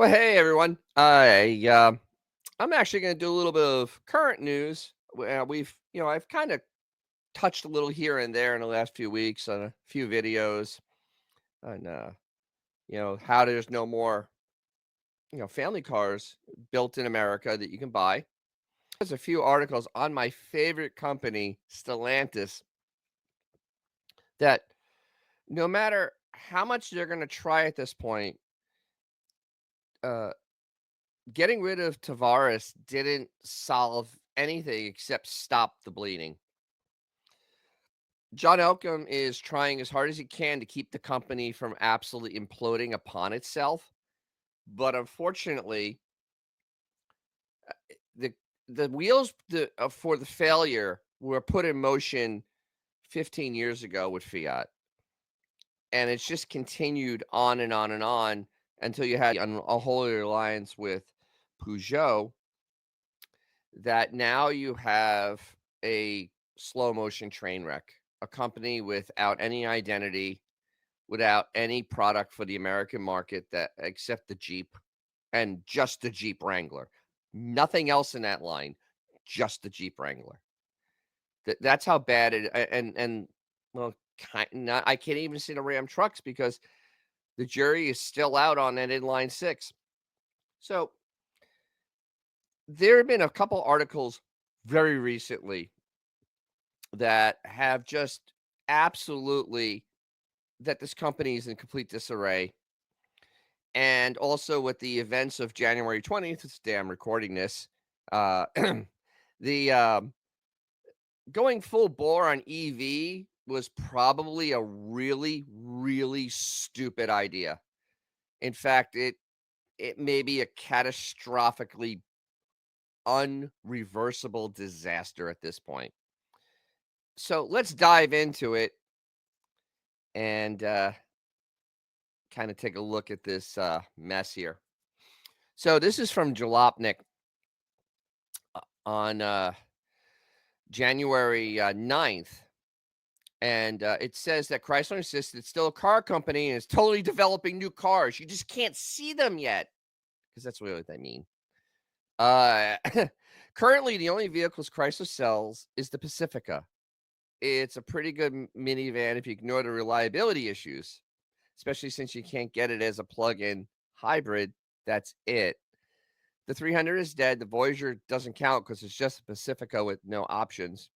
Well, hey everyone. I'm actually going to do a little bit of current news. I've kind of touched a little here and there in the last few weeks on a few videos on, how there's no more, family cars built in America that you can buy. There's a few articles on my favorite company, Stellantis, that no matter how much they're going to try at this point, uh, getting rid of Tavares didn't solve anything except stop the bleeding. John Elkann is trying as hard as he can to keep the company from absolutely imploding upon itself, but unfortunately, the the wheels for the failure were put in motion 15 years ago with Fiat, and it's just continued on and on and on until you had an unholy alliance with Peugeot that now you have a slow motion train wreck, a company without any identity, without any product for the American market that except the Jeep and just the Jeep Wrangler. Nothing else in that line, just the Jeep Wrangler. That's how bad and well, not, I can't even see the Ram trucks because the jury is still out on that inline six. So there have been a couple articles very recently that have just absolutely that this company is in complete disarray. And also with the events of January 20th, it's damn recording this. Uh, the going full bore on EV was probably a really, really stupid idea. In fact, it may be a catastrophically unreversible disaster at this point. So let's dive into it and kind of take a look at this mess here. So this is from Jalopnik on January 9th. And it says that Chrysler insists it's still a car company and is totally developing new cars. You just can't see them yet because that's really what they mean. Uh, Currently, the only vehicles Chrysler sells is the Pacifica. It's a pretty good minivan if you ignore the reliability issues, especially since you can't get it as a plug-in hybrid. That's it. The 300 is dead. The Voyager doesn't count because it's just a Pacifica with no options.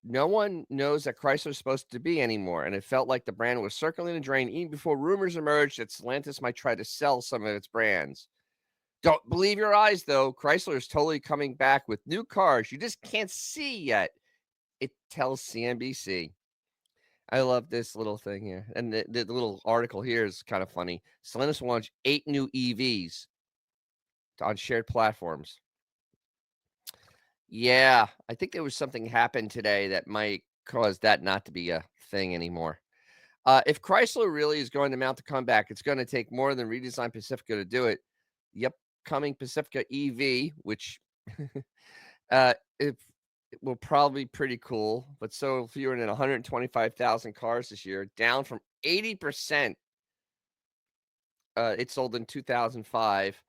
No one knows that Chrysler is supposed to be anymore, and it felt like the brand was circling the drain even before rumors emerged that Stellantis might try to sell some of its brands. Don't believe your eyes, though. Chrysler is totally coming back with new cars you just can't see yet. It tells CNBC. I love this little thing here. And the little article here is kind of funny. Stellantis will launch 8 new EVs on shared platforms. Yeah, I think there was something happened today that might cause that not to be a thing anymore. If Chrysler really is going to mount the comeback, it's going to take more than redesigned Pacifica to do it. The upcoming Pacifica EV, which it will probably be pretty cool, but so fewer than 125,000 cars this year, down from 80% it sold in 2005.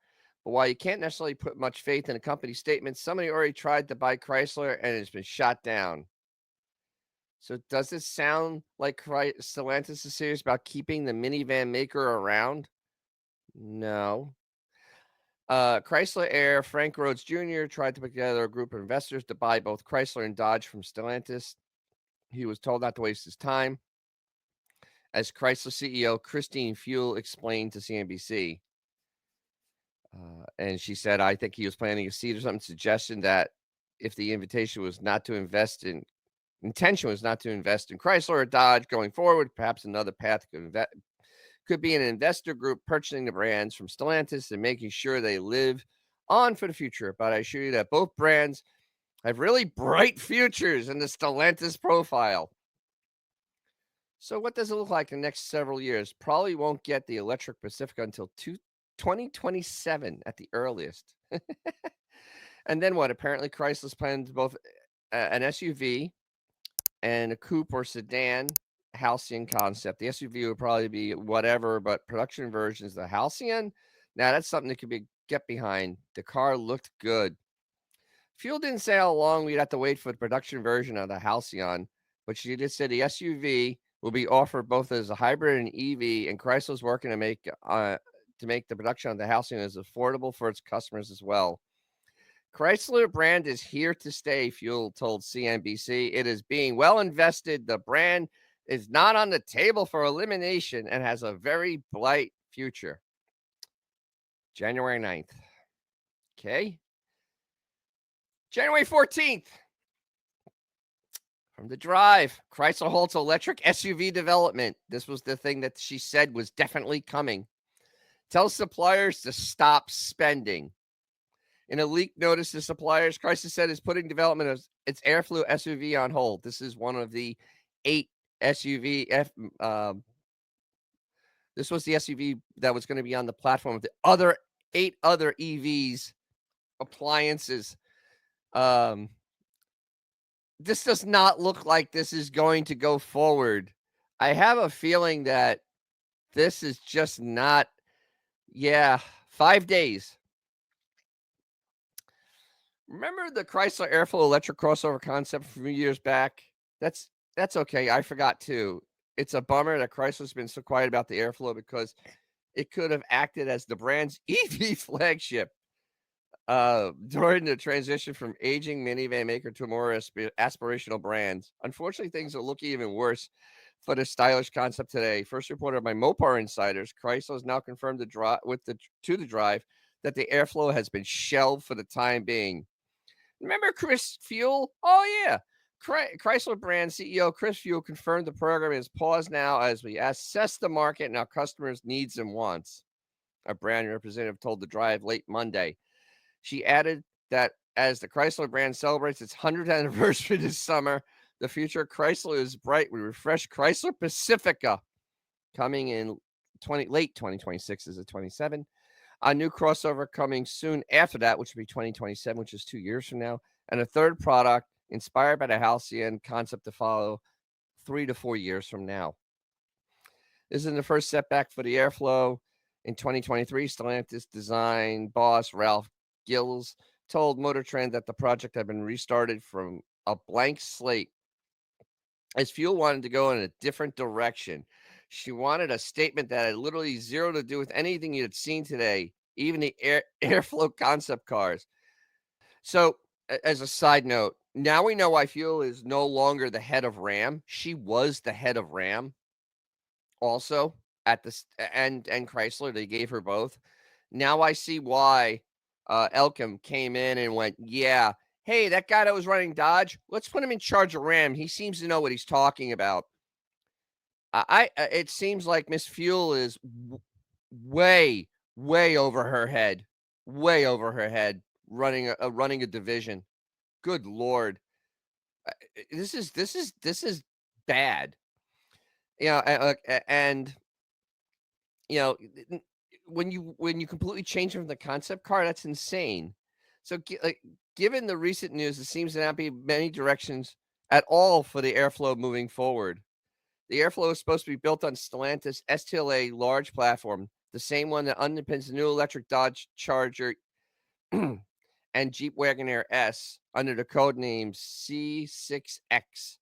But while you can't necessarily put much faith in a company statement, somebody already tried to buy Chrysler and it's been shot down. So does this sound like Stellantis is serious about keeping the minivan maker around? No. Chrysler heir Frank Rhodes Jr. tried to put together a group of investors to buy both Chrysler and Dodge from Stellantis. He was told not to waste his time, as Chrysler CEO Christine Fuel explained to CNBC. And she said, I think he was planting a seed or something, suggestion that if the intention was not to invest in Chrysler or Dodge going forward, perhaps another path could be an investor group purchasing the brands from Stellantis and making sure they live on for the future. But I assure you that both brands have really bright futures in the Stellantis profile. So what does it look like in the next several years? Probably won't get the electric Pacifica until 2027 at the earliest. And then what? Apparently Chrysler's plans both an SUV and a coupe or sedan Halcyon concept. The SUV would probably be whatever, but production versions, the Halcyon, Now that's something that could be get behind. The car looked good. Fuel didn't say how long we'd have to wait for the production version of the Halcyon, but she did say the SUV will be offered both as a hybrid and EV, and Chrysler's working to make the production of the Halcyon as affordable for its customers as well. Chrysler brand is here to stay, Fuel told CNBC. It is being well invested. The brand is not on the table for elimination and has a very bright future. January 9th. Okay. January 14th. From the drive, Chrysler halts electric SUV development. This was the thing that she said was definitely coming. Tells suppliers to stop spending. In a leaked notice to suppliers, Chrysler said is putting development of its Airflow SUV on hold. This is one of the 8 SUV. This was the SUV that was going to be on the platform of the other 8 other EVs, appliances. This does not look like this is going to go forward. I have a feeling that this is just not. Yeah, 5 days. Remember the Chrysler Airflow electric crossover concept from a few years back? That's okay. I forgot too. It's a bummer that Chrysler's been so quiet about the Airflow because it could have acted as the brand's EV flagship during the transition from aging minivan maker to more aspirational brands. Unfortunately, things are looking even worse for the stylish concept today. First reported by Mopar insiders, Chrysler has now confirmed the drive that the Airflow has been shelved for the time being. Remember Chris Fuel? Oh, yeah. Chrysler brand CEO Chris Fuel confirmed the program is paused now as we assess the market and our customers' needs and wants. A brand representative told the drive late Monday. She added that as the Chrysler brand celebrates its 100th anniversary this summer, the future of Chrysler is bright. We refreshed Chrysler Pacifica coming in late 2026 is a 27. A new crossover coming soon after that, which will be 2027, which is 2 years from now. And a third product inspired by the Halcyon concept to follow 3 to 4 years from now. This is the first setback for the Airflow. In 2023, Stellantis design boss Ralph Gills told Motor Trend that the project had been restarted from a blank slate as Fuel wanted to go in a different direction. She wanted a statement that had literally zero to do with anything you had seen today, even the Airflow concept cars. So, as a side note, now we know why Fuel is no longer the head of Ram. She was the head of Ram also at the and Chrysler. They gave her both. Now I see why Elkim came in and went, yeah, hey, that guy that was running Dodge, let's put him in charge of Ram. He seems to know what he's talking about. It seems like Miss Fuel is way over her head, running a division. Good Lord, this is bad. And you know, when you completely change from the concept car, that's insane. So, given the recent news, it seems to not be many directions at all for the Airflow moving forward. The Airflow is supposed to be built on Stellantis STLA large platform, the same one that underpins the new electric Dodge Charger and Jeep Wagoneer S under the code name C6X,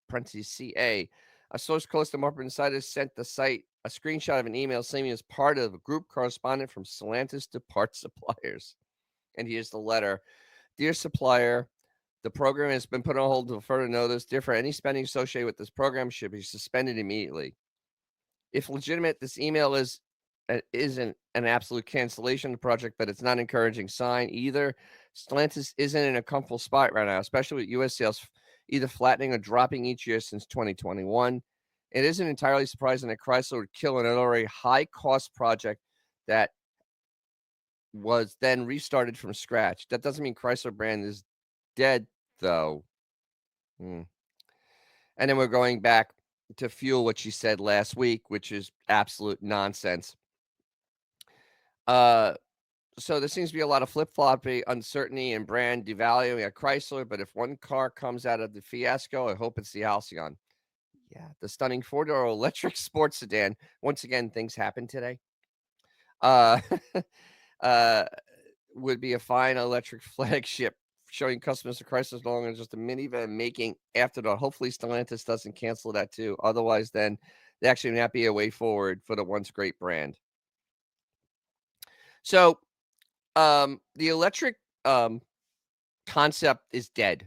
parentheses CA. A source close to Mopar Insiders sent the site a screenshot of an email saying he was part of a group correspondent from Stellantis to parts suppliers. And here's the letter. Dear supplier, the program has been put on hold until further notice. Therefore, any spending associated with this program should be suspended immediately. If legitimate, this email isn't an absolute cancellation of the project, but it's not an encouraging sign either. Stellantis isn't in a comfortable spot right now, especially with U.S. sales either flattening or dropping each year since 2021. It isn't entirely surprising that Chrysler would kill an already high-cost project that was then restarted from scratch. That doesn't mean Chrysler brand is dead, though. And then we're going back to fuel what she said last week, which is absolute nonsense. So there seems to be a lot of flip-flopping, uncertainty, and brand devaluing at Chrysler. But if one car comes out of the fiasco, I hope it's the Halcyon. Yeah, the stunning four-door electric sports sedan. Once again, things happen today. uh, uh, would be a fine electric flagship showing customers the Chrysler is no longer just a minivan making afterthought. Hopefully, Stellantis doesn't cancel that too. Otherwise, then there actually may not be a way forward for the once great brand. So, the electric concept is dead.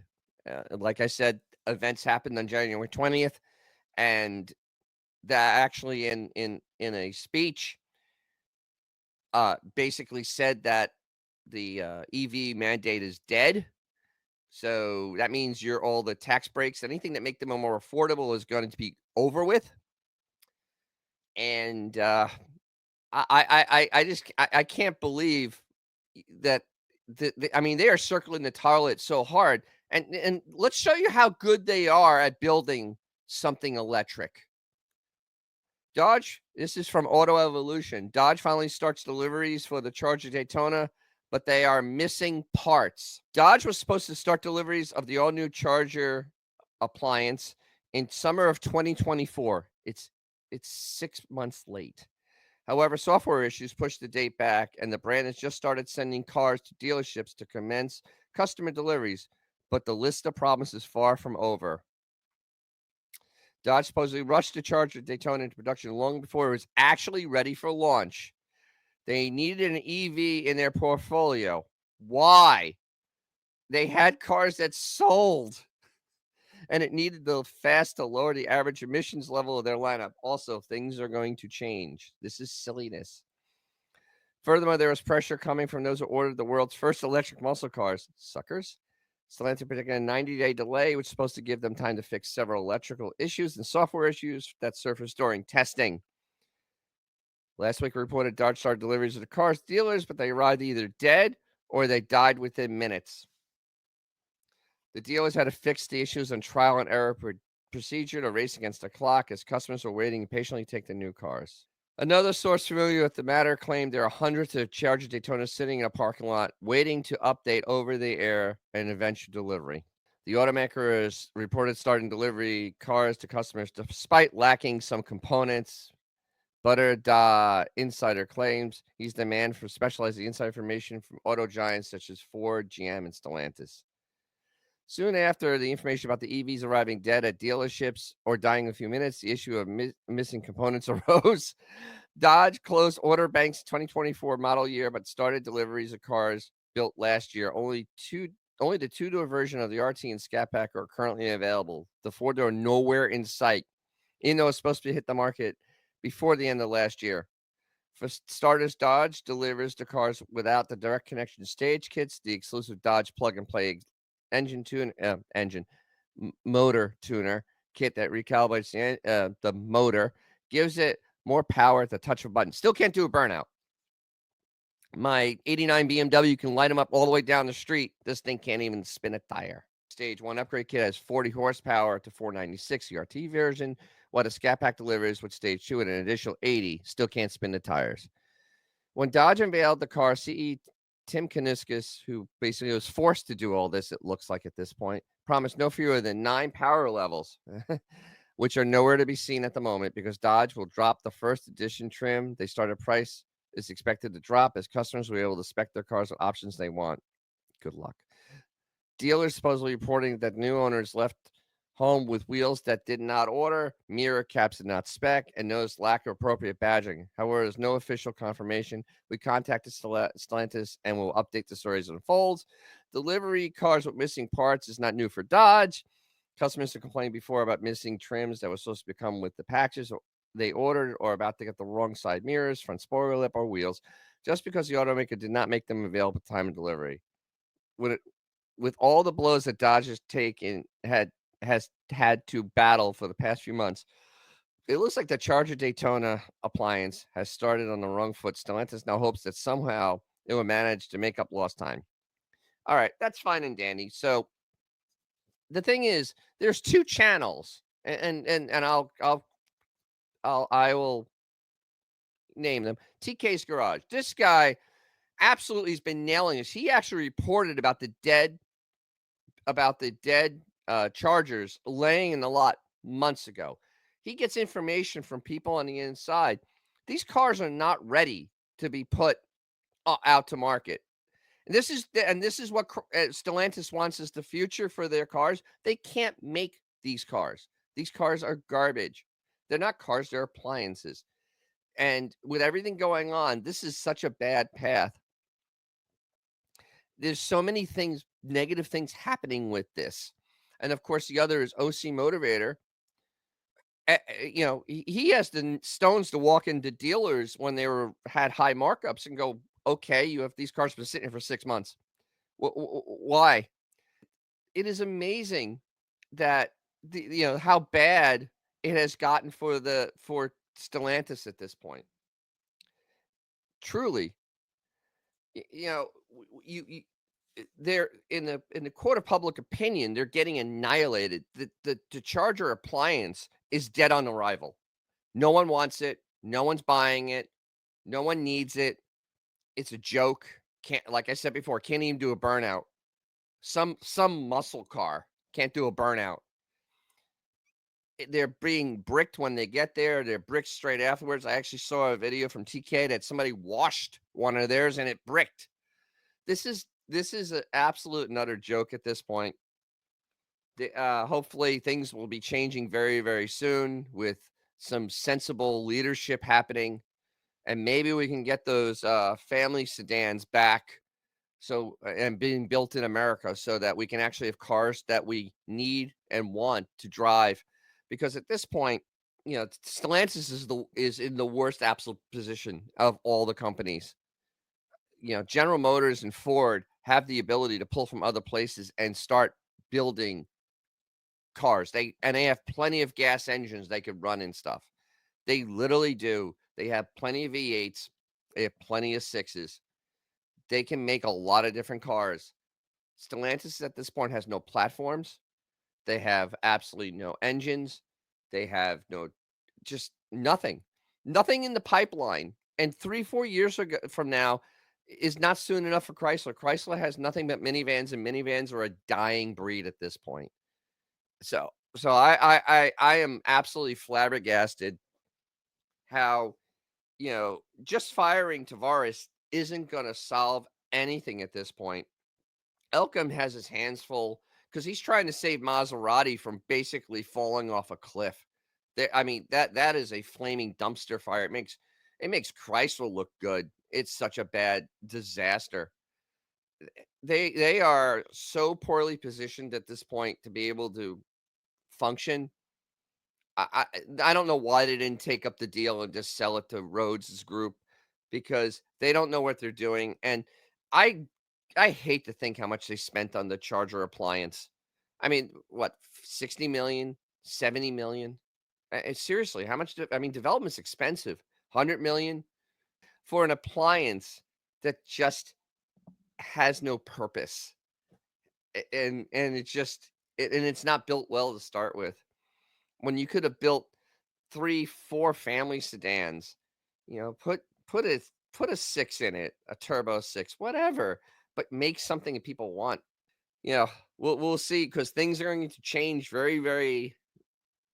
Like I said, events happened on January 20th, and that actually in a speech basically said that the EV mandate is dead. So that means all the tax breaks, anything that make them more affordable is going to be over with. And I can't believe that I mean, they are circling the toilet so hard. And let's show you how good they are at building something electric. Dodge, this is from Auto Evolution. Dodge finally starts deliveries for the Charger Daytona, but they are missing parts. Dodge was supposed to start deliveries of the all-new Charger Appliance in summer of 2024. It's 6 months late. However, software issues pushed the date back, and the brand has just started sending cars to dealerships to commence customer deliveries, but the list of problems is far from over. Dodge supposedly rushed the Charger Daytona into production long before it was actually ready for launch. They needed an EV in their portfolio. Why? They had cars that sold, and it needed the fast to lower the average emissions level of their lineup. Also, things are going to change. This is silliness. Furthermore, there was pressure coming from those who ordered the world's first electric muscle cars. Suckers. Stellantis predicted a 90-day delay, which is supposed to give them time to fix several electrical issues and software issues that surfaced during testing. Last week, reported Dodge started deliveries of the cars to dealers, but they arrived either dead or they died within minutes. The dealers had to fix the issues on trial and error procedure to race against the clock as customers were waiting patiently to take the new cars. Another source familiar with the matter claimed there are hundreds of Charger Daytonas sitting in a parking lot waiting to update over the air and eventual delivery. The automaker is reported starting delivery cars to customers despite lacking some components. Butter Insider claims he's the man for specializing inside information from auto giants such as Ford, GM, and Stellantis. Soon after the information about the EVs arriving dead at dealerships or dying in a few minutes, the issue of missing components arose. Dodge closed order banks 2024 model year, but started deliveries of cars built last year. Only the two-door version of the RT and Scat Pack are currently available. The four-door nowhere in sight, even though it's supposed to hit the market before the end of last year. For starters, Dodge delivers the cars without the direct connection stage kits, the exclusive Dodge plug-and-play motor tuner kit that recalibrates the motor, gives it more power at the touch of a button. Still can't do a burnout. My 89 BMW can light them up all the way down the street. This thing can't even spin a tire. Stage 1 upgrade kit has 40 horsepower to 496 CRT version, while the Scat Pack delivers with Stage 2 at an additional 80. Still can't spin the tires. When Dodge unveiled the car, CE Tim Kuniskis, who basically was forced to do all this, it looks like at this point, promised no fewer than 9 power levels, which are nowhere to be seen at the moment because Dodge will drop the first edition trim. They started price is expected to drop as customers will be able to spec their cars with options they want. Good luck. Dealers supposedly reporting that new owners left home with wheels that did not order, mirror caps did not spec, and noticed lack of appropriate badging. However, there's no official confirmation. We contacted Stellantis and will update the story as it unfolds. Delivery cars with missing parts is not new for Dodge. Customers have complained before about missing trims that were supposed to come with the packages they ordered or about to get the wrong side mirrors, front spoiler lip, or wheels, just because the automaker did not make them available at time of delivery. With all the blows that Dodge has had to battle for the past few months, it looks like the Charger Daytona Appliance has started on the wrong foot. Stellantis now hopes that somehow it will manage to make up lost time. All right, that's fine and dandy. So the thing is, there's two channels, and I will name them. TK's Garage. This guy absolutely has been nailing this. He actually reported about the dead Chargers laying in the lot months ago. He gets information from people on the inside. These cars are not ready to be put out to market. And this is what Stellantis wants as the future for their cars. They can't make these cars. These cars are garbage. They're not cars, they're appliances. And with everything going on, this is such a bad path. There's so many things, negative things happening with this. And of course, the other is OC Motivator. He has the stones to walk into dealers when they had high markups and go, okay, you have these cars been sitting here for 6 months. Why? It is amazing that how bad it has gotten for Stellantis at this point. Truly, they're in the court of public opinion, they're getting annihilated. The Charger appliance is dead on arrival. No one wants it. No one's buying it. No one needs it. It's a joke. Can't Like I said before, can't even do a burnout. Some muscle car can't do a burnout. They're being bricked when they get there. They're bricked straight afterwards. I actually saw a video from TK that somebody washed one of theirs and it bricked. This is an absolute and utter joke at this point. Hopefully things will be changing very, very soon with some sensible leadership happening, and maybe we can get those family sedans back, and being built in America, so that we can actually have cars that we need and want to drive. Because at this point, Stellantis is in the worst absolute position of all the companies. General Motors and Ford have the ability to pull from other places and start building cars. They have plenty of gas engines they could run and stuff. They literally do. They have plenty of V8s. They have plenty of sixes. They can make a lot of different cars. Stellantis at this point has no platforms. They have absolutely no engines. They have just nothing. Nothing in the pipeline. And 3-4 years from now is not soon enough for Chrysler. Chrysler has nothing but minivans, and minivans are a dying breed at this point. So I am absolutely flabbergasted how, just firing Tavares isn't going to solve anything at this point. Elkham has his hands full because he's trying to save Maserati from basically falling off a cliff. I mean, that is a flaming dumpster fire. It makes Chrysler look good. It's such a bad disaster. They are so poorly positioned at this point to be able to function. I don't know why they didn't take up the deal and just sell it to Rhodes' group, because they don't know what they're doing. And I I hate to think how much they spent on the Charger appliance. I mean, what, 60 million, 70 million? Seriously, how much development's expensive. 100 million for an appliance that just has no purpose. And it's not built well to start with. When you could have built 3, 4 family sedans, put a 6 in it, a turbo 6, whatever, but make something that people want. We'll see, because things are going to change very, very,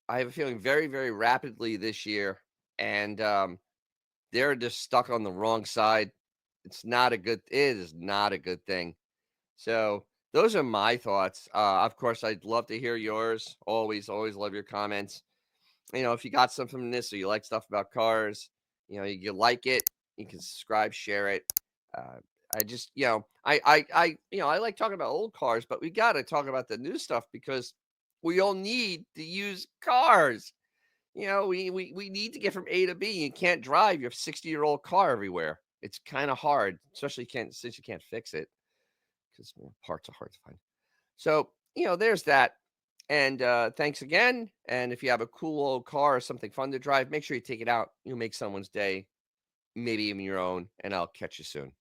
I have a feeling, very, very rapidly this year, and they're just stuck on the wrong side. It is not a good thing. So those are my thoughts. Of course, I'd love to hear yours. Always, always love your comments. If you got something from this, or you like stuff about cars, you like it, you can subscribe, share it. Uh, I just, I like talking about old cars, but we got to talk about the new stuff, because we all need to use cars. We need to get from A to B. You can't drive your 60-year-old car everywhere. It's kind of hard, especially since you can't fix it, because parts are hard to find. So, there's that. And thanks again. And if you have a cool old car or something fun to drive, make sure you take it out. You'll make someone's day, maybe even your own. And I'll catch you soon.